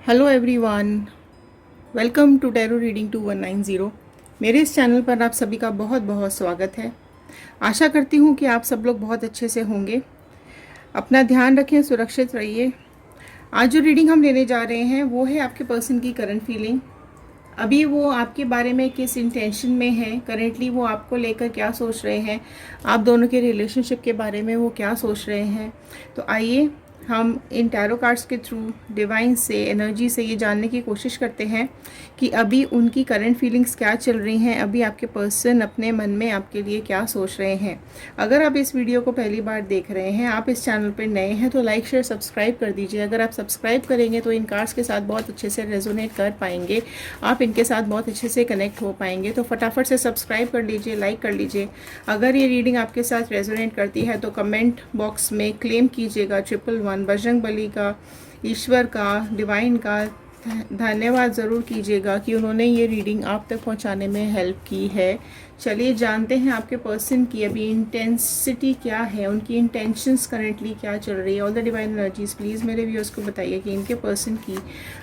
Hello everyone, welcome to tarot reading 2190। मेरे इस channel पर आप सभी का बहुत बहुत स्वागत है। आशा करती हूँ कि आप सब लोग बहुत अच्छे से होंगे। अपना ध्यान रखें, सुरक्षित रहिए। आज जो रीडिंग हम लेने जा रहे हैं वो है आपके पर्सन की करंट फीलिंग। अभी वो आपके बारे में किस इंटेंशन में है, करेंटली वो आपको लेकर क्या सोच रहे हैं, आप दोनों के रिलेशनशिप के बारे में वो क्या सोच रहे हैं। तो आइए हम इन टैरो कार्ड्स के थ्रू डिवाइन से, एनर्जी से ये जानने की कोशिश करते हैं कि अभी उनकी करंट फीलिंग्स क्या चल रही हैं, अभी आपके पर्सन अपने मन में आपके लिए क्या सोच रहे हैं। अगर आप इस वीडियो को पहली बार देख रहे हैं, आप इस चैनल पर नए हैं, तो लाइक शेयर सब्सक्राइब कर दीजिए। अगर आप सब्सक्राइब करेंगे तो इन कार्ड्स के साथ बहुत अच्छे से रेजोनेट कर पाएंगे, आप इनके साथ बहुत अच्छे से कनेक्ट हो पाएंगे। तो फटाफट से सब्सक्राइब कर लीजिए, लाइक कर लीजिए। अगर ये रीडिंग आपके साथ रेजोनेट करती है तो कमेंट बॉक्स में क्लेम कीजिएगा 111 बजरंगबली का, ईश्वर का, डिवाइन का धन्यवाद ज़रूर कीजिएगा कि उन्होंने ये रीडिंग आप तक पहुंचाने में हेल्प की है। चलिए जानते हैं आपके पर्सन की अभी इंटेंसिटी क्या है, उनकी इंटेंशंस करेंटली क्या चल रही है। All the divine energies please मेरे व्यूअर्स को बताइए कि इनके पर्सन की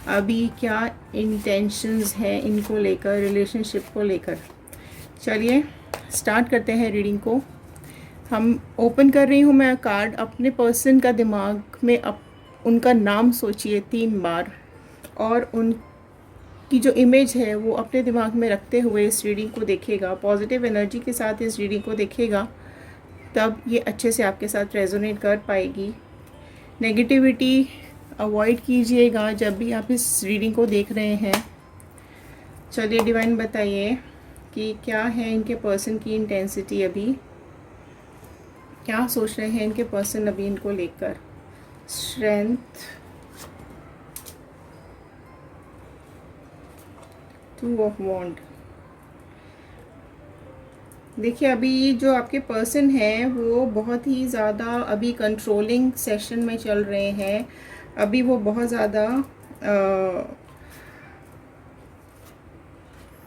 अभी क्या इंटेंशंस हैं इनको लेकर, रिलेशनशिप को लेकर। चलिए स्टार्ट करते हैं रीडिंग को। हम ओपन कर रही हूँ मैं कार्ड। अपने पर्सन का दिमाग में उनका नाम सोचिए 3 बार और उनकी जो इमेज है वो अपने दिमाग में रखते हुए इस रीडिंग को देखेगा। पॉजिटिव एनर्जी के साथ इस रीडिंग को देखेगा, तब ये अच्छे से आपके साथ रेजोनेट कर पाएगी। नेगेटिविटी अवॉइड कीजिएगा जब भी आप इस रीडिंग को देख रहे हैं। चलिए डिवाइन बताइए कि क्या है इनके पर्सन की इंटेंसिटी, अभी क्या सोच रहे हैं इनके पर्सन अभी इनको लेकर। स्ट्रेंथ, 2 ऑफ वॉन्ड। देखिए अभी जो आपके पर्सन है वो बहुत ही ज़्यादा अभी कंट्रोलिंग सेशन में चल रहे हैं। अभी वो बहुत ज़्यादा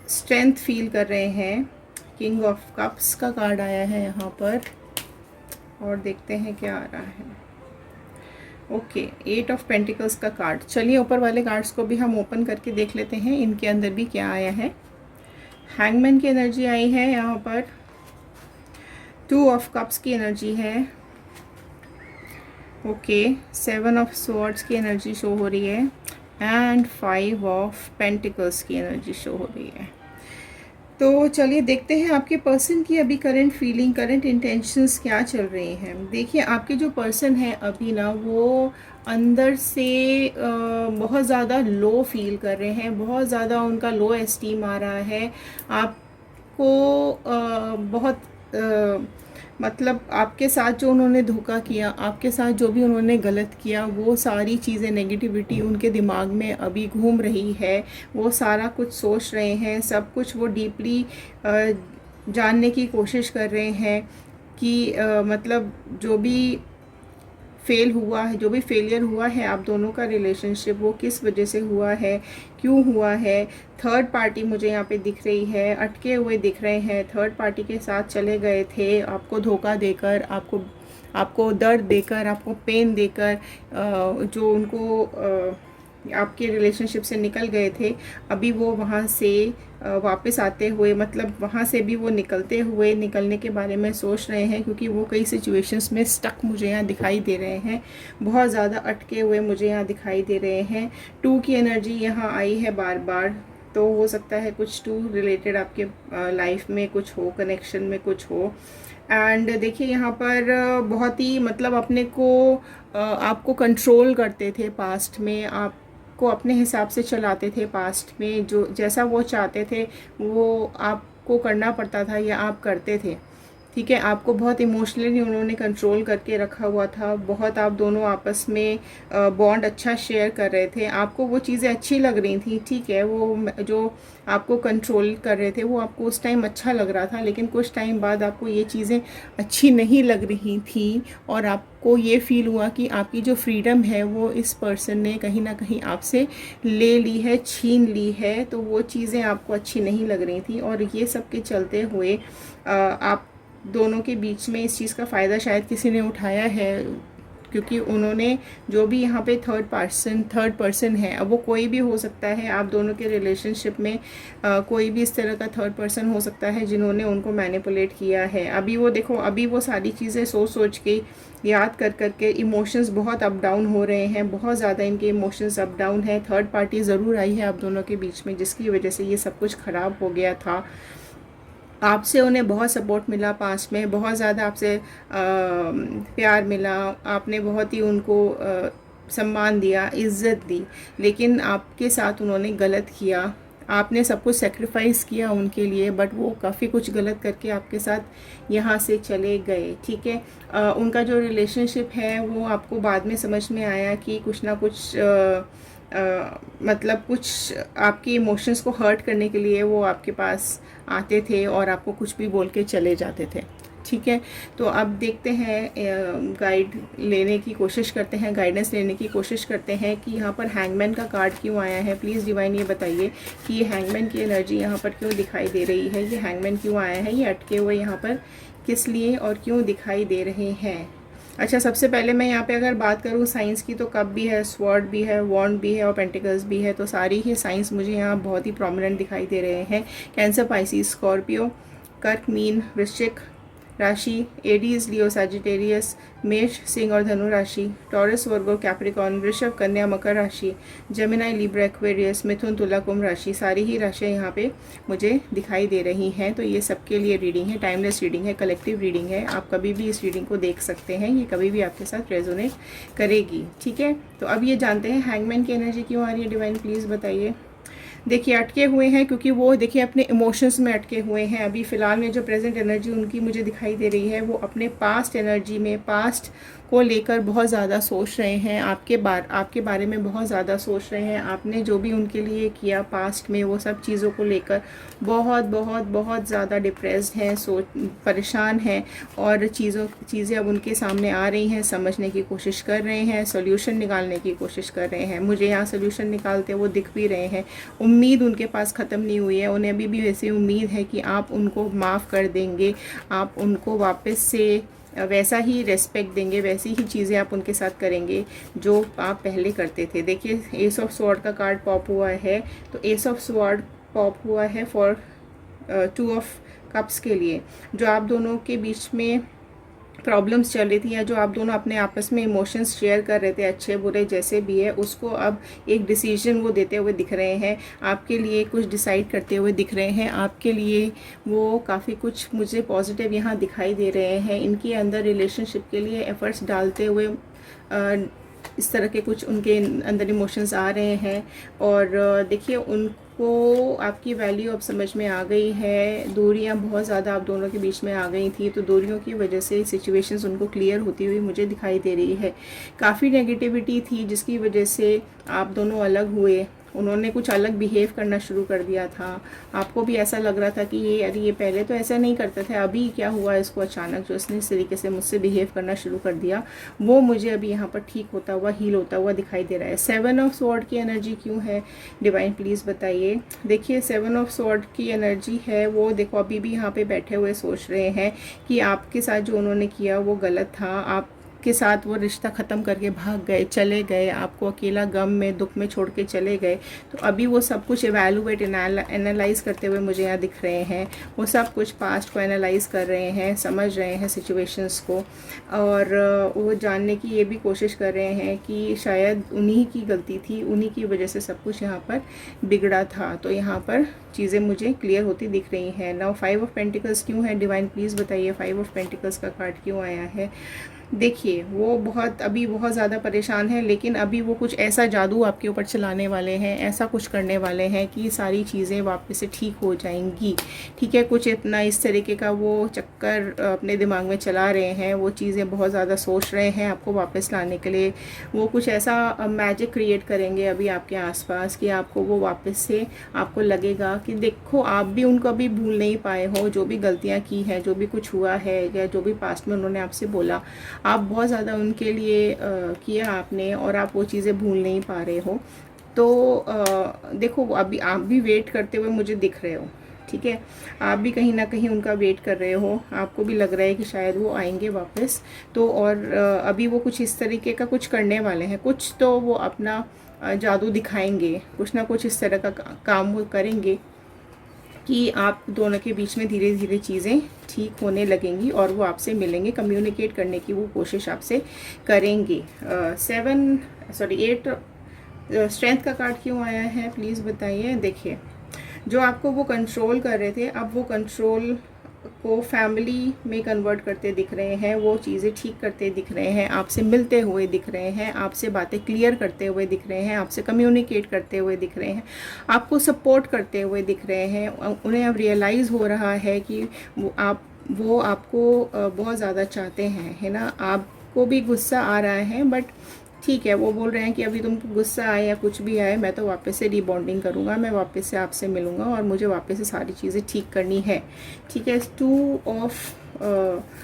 स्ट्रेंथ फील कर रहे हैं। किंग ऑफ कप्स का कार्ड आया है यहाँ पर, और देखते हैं क्या आ रहा है। ओके, 8 ऑफ पेंटिकल्स का कार्ड। चलिए ऊपर वाले कार्ड्स को भी हम ओपन करके देख लेते हैं इनके अंदर भी क्या आया है। हैंगमैन की एनर्जी आई है यहाँ पर, 2 ऑफ कप्स की एनर्जी है। ओके, 7 ऑफ स्वॉर्ड्स की एनर्जी शो हो रही है एंड 5 ऑफ पेंटिकल्स की एनर्जी शो हो रही है। तो चलिए देखते हैं आपके पर्सन की अभी करंट फीलिंग, करंट इंटेंशंस क्या चल रही हैं। देखिए आपके जो पर्सन है अभी ना, वो अंदर से बहुत ज़्यादा लो फील कर रहे हैं, बहुत ज़्यादा उनका लो एस्टीम आ रहा है। आपको बहुत मतलब आपके साथ जो उन्होंने धोखा किया, आपके साथ जो भी उन्होंने गलत किया, वो सारी चीज़ें, नेगेटिविटी उनके दिमाग में अभी घूम रही है। वो सारा कुछ सोच रहे हैं, सब कुछ वो डीपली जानने की कोशिश कर रहे हैं कि मतलब जो भी फेल हुआ है, जो भी फेलियर हुआ है आप दोनों का रिलेशनशिप, वो किस वजह से हुआ है, क्यों हुआ है। थर्ड पार्टी मुझे यहाँ पे दिख रही है, अटके हुए दिख रहे हैं। थर्ड पार्टी के साथ चले गए थे, आपको धोखा देकर, आपको दर्द देकर, आपको पेन देकर, जो उनको आपके रिलेशनशिप से निकल गए थे, अभी वो वहाँ से वापस आते हुए, मतलब वहाँ से भी वो निकलते हुए, निकलने के बारे में सोच रहे हैं, क्योंकि वो कई सिचुएशंस में स्टक मुझे यहाँ दिखाई दे रहे हैं, बहुत ज़्यादा अटके हुए मुझे यहाँ दिखाई दे रहे हैं। 2 की एनर्जी यहाँ आई है बार बार, तो हो सकता है कुछ 2 रिलेटेड आपके लाइफ में कुछ हो, कनेक्शन में कुछ हो। एंड देखिए यहाँ पर बहुत ही मतलब अपने को आपको कंट्रोल करते थे पास्ट में, आपको अपने हिसाब से चलाते थे पास्ट में, जो जैसा वो चाहते थे वो आपको करना पड़ता था या आप करते थे। ठीक है, आपको बहुत इमोशनली उन्होंने कंट्रोल करके रखा हुआ था। बहुत आप दोनों आपस में बॉन्ड अच्छा शेयर कर रहे थे, आपको वो चीज़ें अच्छी लग रही थी। ठीक है, वो जो आपको कंट्रोल कर रहे थे वो आपको उस टाइम अच्छा लग रहा था, लेकिन कुछ टाइम बाद आपको ये चीज़ें अच्छी नहीं लग रही थी और आपको ये फील हुआ कि आपकी जो फ्रीडम है वो इस पर्सन ने कहीं ना कहीं आपसे ले ली है, छीन ली है। तो वो चीज़ें आपको अच्छी नहीं लग रही थी, और ये सब के चलते हुए आप दोनों के बीच में इस चीज़ का फ़ायदा शायद किसी ने उठाया है, क्योंकि उन्होंने जो भी यहाँ पे थर्ड पर्सन है, अब वो कोई भी हो सकता है, आप दोनों के रिलेशनशिप में कोई भी इस तरह का थर्ड पर्सन हो सकता है जिन्होंने उनको मैनिपुलेट किया है। अभी वो देखो, अभी वो सारी चीज़ें सोच सोच के, याद कर कर के इमोशंस बहुत अप डाउन हो रहे हैं, बहुत ज़्यादा इनके इमोशंस अप डाउन है। थर्ड पार्टी ज़रूर आई है आप दोनों के बीच में, जिसकी वजह से ये सब कुछ ख़राब हो गया था। आपसे उन्हें बहुत सपोर्ट मिला, पास में बहुत ज़्यादा आपसे प्यार मिला, आपने बहुत ही उनको सम्मान दिया, इज़्ज़त दी, लेकिन आपके साथ उन्होंने गलत किया। आपने सब कुछ सेक्रीफाइस किया उनके लिए, बट वो काफ़ी कुछ गलत करके आपके साथ यहाँ से चले गए। ठीक है, उनका जो रिलेशनशिप है वो आपको बाद में समझ में आया कि कुछ ना कुछ मतलब कुछ आपके इमोशंस को हर्ट करने के लिए वो आपके पास आते थे और आपको कुछ भी बोल के चले जाते थे। ठीक है, तो अब देखते हैं, गाइड लेने की कोशिश करते हैं, गाइडेंस लेने की कोशिश करते हैं कि यहाँ पर हैंगमैन का कार्ड क्यों आया है। प्लीज़ डिवाइन ये बताइए कि ये हैंगमैन की एनर्जी यहाँ पर क्यों दिखाई दे रही है, ये हैंगमैन क्यों आया है, ये अटके हुए यहाँ पर किस लिए और क्यों दिखाई दे रहे हैं। अच्छा, सबसे पहले मैं यहाँ पे अगर बात करूँ साइंस की, तो कप भी है, स्वॉर्ड भी है, वॉन्ड भी है और पेंटिकल्स भी है, तो सारी ही साइंस मुझे यहाँ बहुत ही प्रोमिनेंट दिखाई दे रहे हैं। कैंसर, पाइसिस, स्कॉर्पियो, कर्क, मीन, वृश्चिक राशि, एडीज, लियो, सैजिटेरियस, मेष, सिंह और धनु राशि, टॉरस, वर्गो, कैप्रिकॉर्न, वृषभ, कन्या, मकर राशि, जेमिनाई, लिब्रा, एक्वेरियस, मिथुन, तुला, कुंभ राशि, सारी ही राशियाँ यहाँ पे मुझे दिखाई दे रही हैं। तो ये सबके लिए रीडिंग है, टाइमलेस रीडिंग है, कलेक्टिव रीडिंग है। आप कभी भी इस रीडिंग को देख सकते हैं, ये कभी भी आपके साथ रेजोनेट करेगी। ठीक है, तो अब ये जानते हैं हैंगमैन की एनर्जी क्यों आ रही है। डिवाइन प्लीज़ बताइए। देखिए, अटके हुए हैं क्योंकि वो देखिए अपने इमोशंस में अटके हुए हैं। अभी फ़िलहाल में जो प्रेजेंट एनर्जी उनकी मुझे दिखाई दे रही है, वो अपने पास्ट एनर्जी में, पास्ट को लेकर बहुत ज़्यादा सोच रहे हैं, आपके बारे में बहुत ज़्यादा सोच रहे हैं। आपने जो भी उनके लिए किया पास्ट में, वो सब चीज़ों को लेकर बहुत बहुत बहुत ज़्यादा डिप्रेस्ड हैं, परेशान हैं, और चीज़ें अब उनके सामने आ रही हैं, समझने की कोशिश कर रहे हैं, सोल्यूशन निकालने की कोशिश कर रहे हैं। मुझे यहाँ सोल्यूशन निकालते वो दिख भी रहे हैं। उम्मीद उनके पास ख़त्म नहीं हुई है, उन्हें अभी भी वैसी उम्मीद है कि आप उनको माफ़ कर देंगे, आप उनको वापस से वैसा ही रेस्पेक्ट देंगे, वैसी ही चीज़ें आप उनके साथ करेंगे जो आप पहले करते थे। देखिए, एस ऑफ स्वॉर्ड का कार्ड पॉप हुआ है, तो एस ऑफ स्वॉर्ड पॉप हुआ है फॉर 2 ऑफ कप्स के लिए। जो आप दोनों के बीच में प्रॉब्लम्स चल रही थी, या जो आप दोनों अपने आपस में इमोशंस शेयर कर रहे थे, अच्छे बुरे जैसे भी है, उसको अब एक डिसीजन वो देते हुए दिख रहे हैं, आपके लिए कुछ डिसाइड करते हुए दिख रहे हैं। आपके लिए वो काफ़ी कुछ मुझे पॉजिटिव यहाँ दिखाई दे रहे हैं। इनके अंदर रिलेशनशिप के लिए एफर्ट्स डालते हुए इस तरह के कुछ उनके अंदर इमोशंस आ रहे हैं। और देखिए, उनको आपकी वैल्यू अब समझ में आ गई है। दूरियां बहुत ज़्यादा आप दोनों के बीच में आ गई थी, तो दूरियों की वजह से सिचुएशंस उनको क्लियर होती हुई मुझे दिखाई दे रही है। काफ़ी नेगेटिविटी थी जिसकी वजह से आप दोनों अलग हुए, उन्होंने कुछ अलग बिहेव करना शुरू कर दिया था। आपको भी ऐसा लग रहा था कि ये पहले तो ऐसा नहीं करता था, अभी क्या हुआ इसको अचानक जो इसने इस तरीके से मुझसे बिहेव करना शुरू कर दिया, वो मुझे अभी यहाँ पर ठीक होता हुआ, हील होता हुआ दिखाई दे रहा है। 7 ऑफ स्वॉर्ड की एनर्जी क्यों है, डिवाइन प्लीज़ बताइए। देखिए, 7 ऑफ स्वॉर्ड की एनर्जी है, वो देखो अभी भी यहाँ पे बैठे हुए सोच रहे हैं कि आपके साथ जो उन्होंने किया वो गलत था। आप के साथ वो रिश्ता ख़त्म करके भाग गए, चले गए, आपको अकेला गम में, दुख में छोड़ के चले गए। तो अभी वो सब कुछ एवेलुएट, एनालाइज करते हुए मुझे यहाँ दिख रहे हैं। वो सब कुछ पास्ट को एनालाइज कर रहे हैं, समझ रहे हैं सिचुएशंस को, और वो जानने की ये भी कोशिश कर रहे हैं कि शायद उन्हीं की गलती थी, उन्हीं की वजह से सब कुछ यहाँ पर बिगड़ा था। तो यहाँ पर चीज़ें मुझे क्लियर होती दिख रही हैं। नाउ 5 ऑफ पेंटिकल्स क्यों है, डिवाइन प्लीज़ बताइए। 5 ऑफ पेंटिकल्स का कार्ड क्यों आया है। देखिए, वो अभी बहुत ज़्यादा परेशान है, लेकिन अभी वो कुछ ऐसा जादू आपके ऊपर चलाने वाले हैं, ऐसा कुछ करने वाले हैं कि सारी चीज़ें वापस से ठीक हो जाएंगी। ठीक है, कुछ इतना इस तरीके का वो चक्कर अपने दिमाग में चला रहे हैं, वो चीज़ें बहुत ज़्यादा सोच रहे हैं आपको वापस लाने के लिए। वो कुछ ऐसा मैजिक क्रिएट करेंगे अभी आपके आसपास कि आपको वो वापस से, आपको लगेगा कि देखो आप भी उनको अभी भूल नहीं पाए हो, जो भी गलतियाँ की हैं, जो भी कुछ हुआ है, या जो भी पास्ट में उन्होंने आपसे बोला, आप बहुत ज़्यादा उनके लिए किया आपने, और आप वो चीज़ें भूल नहीं पा रहे हो। तो देखो, अभी आप भी वेट करते हुए मुझे दिख रहे हो। ठीक है, आप भी कहीं ना कहीं उनका वेट कर रहे हो, आपको भी लग रहा है कि शायद वो आएंगे वापस। तो और अभी वो कुछ इस तरीके का कुछ करने वाले हैं, कुछ तो वो अपना जादू दिखाएंगे, कुछ ना कुछ इस तरह का काम वो करेंगे कि आप दोनों के बीच में धीरे धीरे चीज़ें ठीक होने लगेंगी और वो आपसे मिलेंगे, कम्युनिकेट करने की वो कोशिश आपसे करेंगे। 8 स्ट्रेंथ का कार्ड क्यों आया है प्लीज़ बताइए। देखिए, जो आपको वो कंट्रोल कर रहे थे, अब वो कंट्रोल को फैमिली में कन्वर्ट करते दिख रहे हैं, वो चीज़ें ठीक करते दिख रहे हैं, आपसे मिलते हुए दिख रहे हैं, आपसे बातें क्लियर करते हुए दिख रहे हैं, आपसे कम्युनिकेट करते हुए दिख रहे हैं, आपको सपोर्ट करते हुए दिख रहे हैं। उन्हें अब रियलाइज़ हो रहा है कि वो आपको बहुत ज़्यादा चाहते हैं, है ना। आपको भी गुस्सा आ रहा है, बट ठीक है, वो बोल रहे हैं कि अभी तुमको गुस्सा आए या कुछ भी आए, मैं तो वापस से रीबॉन्डिंग करूँगा, मैं वापस से आपसे मिलूँगा और मुझे वापस से सारी चीज़ें ठीक करनी है। ठीक है, 2 ऑफ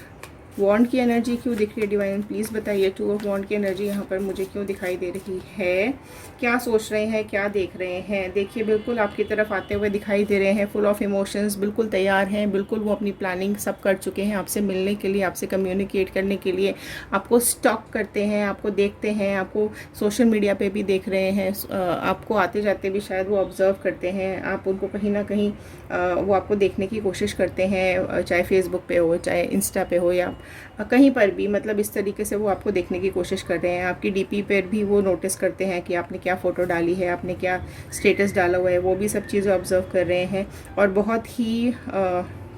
वॉन्ड की एनर्जी क्यों दिख रही है डिवाइन प्लीज़ बताइए। 2 ऑफ वॉन्ड की एनर्जी यहाँ पर मुझे क्यों दिखाई दे रही है, क्या सोच रहे हैं, क्या देख रहे हैं। देखिए, बिल्कुल आपकी तरफ आते हुए दिखाई दे रहे हैं, फुल ऑफ इमोशंस, बिल्कुल तैयार हैं, बिल्कुल वो अपनी प्लानिंग सब कर चुके हैं आपसे मिलने के लिए, आपसे कम्युनिकेट करने के लिए। आपको स्टॉक करते हैं, आपको देखते हैं, आपको सोशल मीडिया पे भी देख रहे हैं, आपको आते जाते भी शायद वो ऑब्जर्व करते हैं, आप उनको कहीं ना कहीं वो आपको देखने की कोशिश करते हैं, चाहे फेसबुक पे हो, चाहे इंस्टा पे हो, या कहीं पर भी, मतलब इस तरीके से वो आपको देखने की कोशिश कर रहे हैं। आपकी डीपी पर भी वो नोटिस करते हैं कि आपने क्या फ़ोटो डाली है, आपने क्या स्टेटस डाला हुआ है, वो भी सब चीज़ें ऑब्जर्व कर रहे हैं। और बहुत ही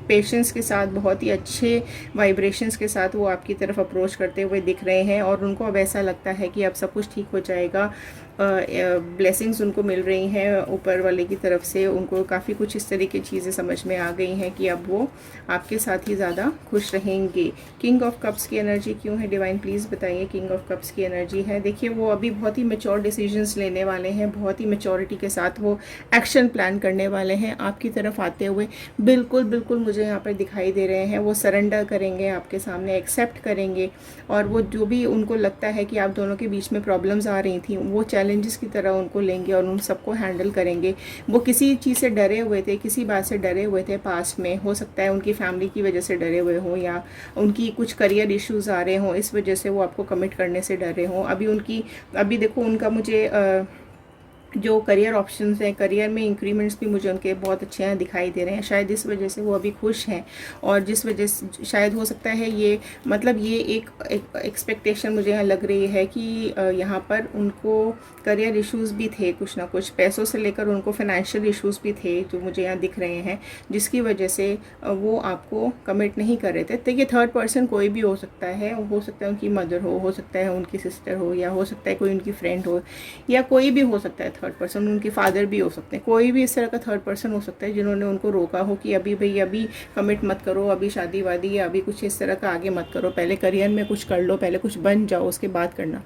पेशेंस के साथ, बहुत ही अच्छे वाइब्रेशंस के साथ वो आपकी तरफ अप्रोच करते हुए दिख रहे हैं। और उनको अब ऐसा लगता है कि अब सब कुछ ठीक हो जाएगा, ब्लेसिंग्स उनको मिल रही हैं ऊपर वाले की तरफ से। उनको काफ़ी कुछ इस तरह की चीज़ें समझ में आ गई हैं कि अब वो आपके साथ ही ज़्यादा खुश रहेंगे। किंग ऑफ कप्स की एनर्जी क्यों है डिवाइन प्लीज़ बताइए। किंग ऑफ कप्स की एनर्जी है, देखिए वो अभी बहुत ही मैच्योर डिसीजंस लेने वाले हैं, बहुत ही मैच्योरिटी के साथ वो एक्शन प्लान करने वाले हैं आपकी तरफ आते हुए। बिल्कुल बिल्कुल मुझे यहाँ पर दिखाई दे रहे हैं, वो सरेंडर करेंगे आपके सामने, एक्सेप्ट करेंगे। और वो जो भी उनको लगता है कि आप दोनों के बीच में प्रॉब्लम्स आ रही थी, वो चैलेंजेस की तरह उनको लेंगे और उन सबको हैंडल करेंगे। वो किसी चीज़ से डरे हुए थे, किसी बात से डरे हुए थे पास्ट में, हो सकता है उनकी फैमिली की वजह से डरे हुए हों, या उनकी कुछ करियर इश्यूज आ रहे हों, इस वजह से वो आपको कमिट करने से डरे हों। अभी देखो उनका मुझे जो करियर ऑप्शंस हैं, करियर में इंक्रीमेंट्स भी मुझे उनके बहुत अच्छे हैं दिखाई दे रहे हैं, शायद इस वजह से वो अभी खुश हैं। और जिस वजह से शायद हो सकता है ये, मतलब ये एक एक्सपेक्टेशन मुझे यहाँ लग रही है कि यहाँ पर उनको करियर इश्यूज भी थे, कुछ ना कुछ पैसों से लेकर उनको फाइनेंशियल इश्यूज भी थे जो मुझे यहाँ दिख रहे हैं, जिसकी वजह से वो आपको कमिट नहीं कर रहे थे। तो ये थर्ड पर्सन कोई भी हो सकता है, हो सकता है उनकी मदर हो सकता है उनकी सिस्टर हो, या हो सकता है कोई उनकी फ्रेंड हो, या कोई भी हो सकता है थर्ड पर्सन, उनके फादर भी हो सकते हैं, कोई भी इस तरह का थर्ड पर्सन हो सकता है जिन्होंने उनको रोका हो कि अभी भाई अभी कमिट मत करो, अभी शादी वादी या अभी कुछ इस तरह का आगे मत करो, पहले करियर में कुछ कर लो, पहले कुछ बन जाओ उसके बाद करना।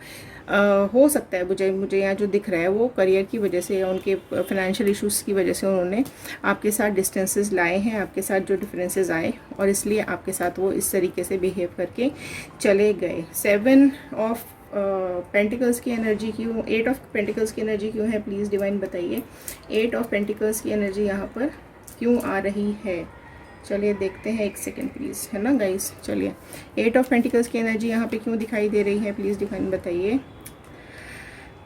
हो सकता है मुझे यहाँ जो दिख रहा है वो करियर की वजह से या उनके फाइनेंशियल इश्यूज़ की वजह से उन्होंने आपके साथ डिस्टेंसेस लाए हैं, आपके साथ जो डिफरेंसेस आए, और इसलिए आपके साथ वो इस तरीके से बिहेव करके चले गए। 7 ऑफ पेंटिकल्स की एनर्जी क्यों, 8 ऑफ पेंटिकल्स की एनर्जी क्यों है प्लीज़ डिवाइन बताइए। 8 ऑफ पेंटिकल्स की एनर्जी यहाँ पर क्यों आ रही है, चलिए देखते हैं, एक सेकेंड प्लीज़, है ना गाइस। चलिए 8 ऑफ पेंटिकल्स की एनर्जी यहाँ पे क्यों दिखाई दे रही है प्लीज़ डिवाइन बताइए।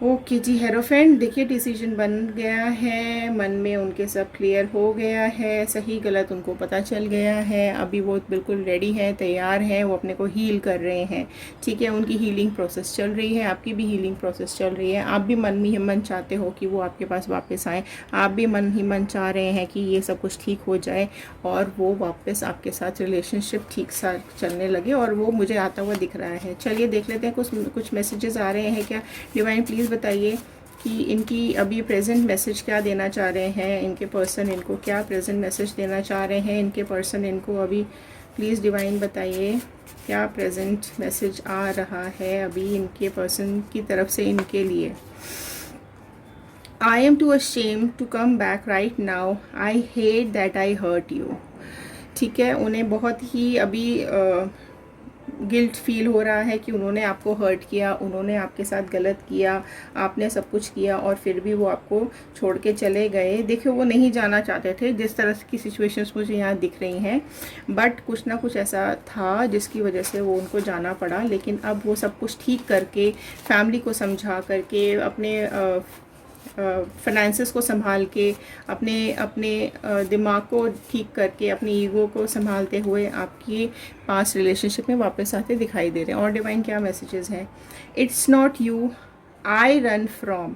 ओके जी हेरोफेंट, देखिए डिसीजन बन गया है, मन में उनके सब क्लियर हो गया है, सही गलत उनको पता चल गया है, अभी वो बिल्कुल रेडी हैं, तैयार हैं, वो अपने को हील कर रहे हैं। ठीक है, उनकी हीलिंग प्रोसेस चल रही है, आपकी भी हीलिंग प्रोसेस चल रही है। आप भी मन ही मन चाहते हो कि वो आपके पास वापस आए, आप भी मन ही मन चाह रहे हैं कि ये सब कुछ ठीक हो जाए और वो वापस आपके साथ रिलेशनशिप ठीक सा चलने लगे, और वो मुझे आता हुआ दिख रहा है। चलिए देख लेते हैं कुछ मैसेजेस आ रहे हैं क्या डिवाइन प्लीज़ बताइए कि इनकी अभी प्रेजेंट मैसेज क्या देना चाह रहे हैं, इनके पर्सन इनको क्या प्रेजेंट मैसेज देना चाह रहे हैं, इनके पर्सन इनको अभी प्लीज़ डिवाइन बताइए क्या प्रेजेंट मैसेज आ रहा है अभी इनके पर्सन की तरफ से इनके लिए। I am too ashamed to come back right now, I hate that I hurt you. ठीक है, उन्हें बहुत ही अभी गिल्ट फील हो रहा है कि उन्होंने आपको हर्ट किया, उन्होंने आपके साथ गलत किया, आपने सब कुछ किया और फिर भी वो आपको छोड़ के चले गए। देखिए वो नहीं जाना चाहते थे, जिस तरह की सिचुएशंस मुझे यहाँ दिख रही हैं, बट कुछ ना कुछ ऐसा था जिसकी वजह से वो उनको जाना पड़ा। लेकिन अब वो सब कुछ ठीक करके, फैमिली को समझा करके, अपने फाइनेंसेस को संभाल के, अपने अपने दिमाग को ठीक करके, अपनी ईगो को संभालते हुए आपकी पास्ट रिलेशनशिप में वापस आते दिखाई दे रहे हैं। और डिवाइन क्या मैसेजेस हैं? It's not you I run from,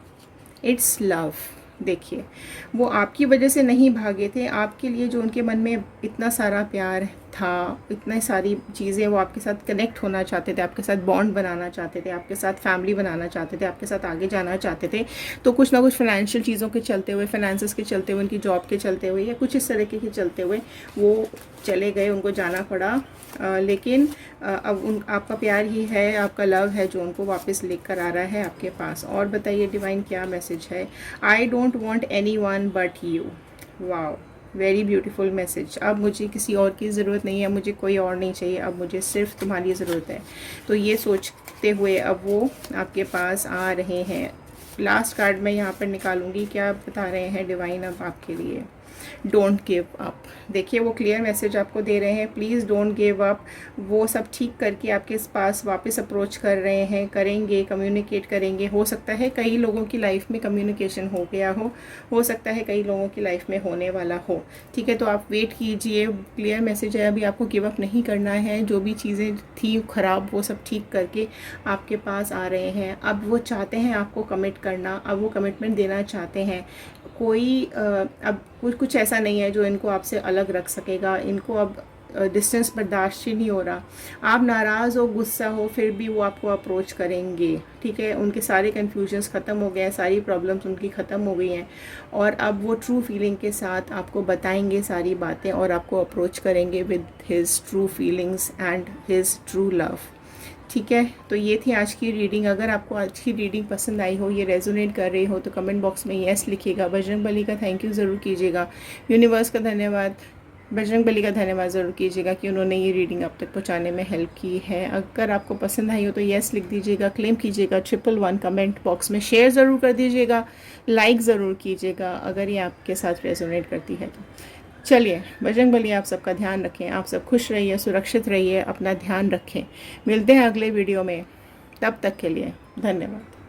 it's love. देखिए वो आपकी वजह से नहीं भागे थे, आपके लिए जो उनके मन में इतना सारा प्यार था, इतनी सारी चीज़ें, वो आपके साथ कनेक्ट होना चाहते थे, आपके साथ बॉन्ड बनाना चाहते थे, आपके साथ फैमिली बनाना चाहते थे, आपके साथ आगे जाना चाहते थे। तो कुछ ना कुछ फाइनेंशियल चीज़ों के चलते हुए, फाइनेंसेस के चलते हुए, उनकी जॉब के चलते हुए या कुछ इस तरीके के चलते हुए वो चले गए, उनको जाना पड़ा। लेकिन अब आपका प्यार ही है, आपका लव है जो उनको वापस लेकर आ रहा है आपके पास। और बताइए डिवाइन क्या मैसेज है? I don't want any one but you. Wow, very beautiful message. अब मुझे किसी और की ज़रूरत नहीं है, मुझे कोई और नहीं चाहिए, अब मुझे सिर्फ तुम्हारी ज़रूरत है। तो ये सोचते हुए अब वो आपके पास आ रहे हैं। लास्ट कार्ड मैं यहाँ पर निकालूंगी, क्या बता रहे हैं डिवाइन अब आपके लिए? Don't give up. देखिए वो क्लियर मैसेज आपको दे रहे हैं, प्लीज़ डोंट गिव अप। वो सब ठीक करके आपके पास वापस अप्रोच कर रहे हैं, करेंगे, कम्युनिकेट करेंगे। हो सकता है कई लोगों की लाइफ में कम्युनिकेशन हो गया हो सकता है कई लोगों की लाइफ में होने वाला हो। ठीक है, तो आप वेट कीजिए। क्लियर मैसेज है, अभी आपको गिव अप नहीं करना है। जो भी चीज़ें थी ख़राब वो सब ठीक करके आपके पास आ रहे हैं। अब वो चाहते हैं आपको कमिट करना, अब वो कमिटमेंट देना चाहते हैं। कोई अब कुछ ऐसा नहीं है जो इनको आपसे अलग रख सकेगा। इनको अब डिस्टेंस बर्दाश्त ही नहीं हो रहा। आप नाराज़ हो, गुस्सा हो, फिर भी वो आपको अप्रोच करेंगे। ठीक है, उनके सारे कन्फ्यूजन्स ख़त्म हो गए हैं, सारी प्रॉब्लम्स उनकी ख़त्म हो गई हैं और अब वो ट्रू फीलिंग के साथ आपको बताएंगे सारी बातें और आपको अप्रोच करेंगे with his true feelings and his true love. ठीक है, तो ये थी आज की रीडिंग। अगर आपको आज की रीडिंग पसंद आई हो, ये रेजोनेट कर रही हो, तो कमेंट बॉक्स में यस लिखिएगा। बजरंग बली का थैंक यू ज़रूर कीजिएगा। यूनिवर्स का धन्यवाद, बजरंग बली का धन्यवाद ज़रूर कीजिएगा कि उन्होंने ये रीडिंग अब तक पहुंचाने में हेल्प की है। अगर आपको पसंद आई हो तो यस लिख दीजिएगा, क्लेम कीजिएगा 111 कमेंट बॉक्स में, शेयर ज़रूर कर दीजिएगा, लाइक ज़रूर कीजिएगा अगर ये आपके साथ रेजोनेट करती है तो। चलिए, बजरंग बली आप सबका ध्यान रखें, आप सब खुश रहिए, सुरक्षित रहिए, अपना ध्यान रखें। मिलते हैं अगले वीडियो में, तब तक के लिए धन्यवाद।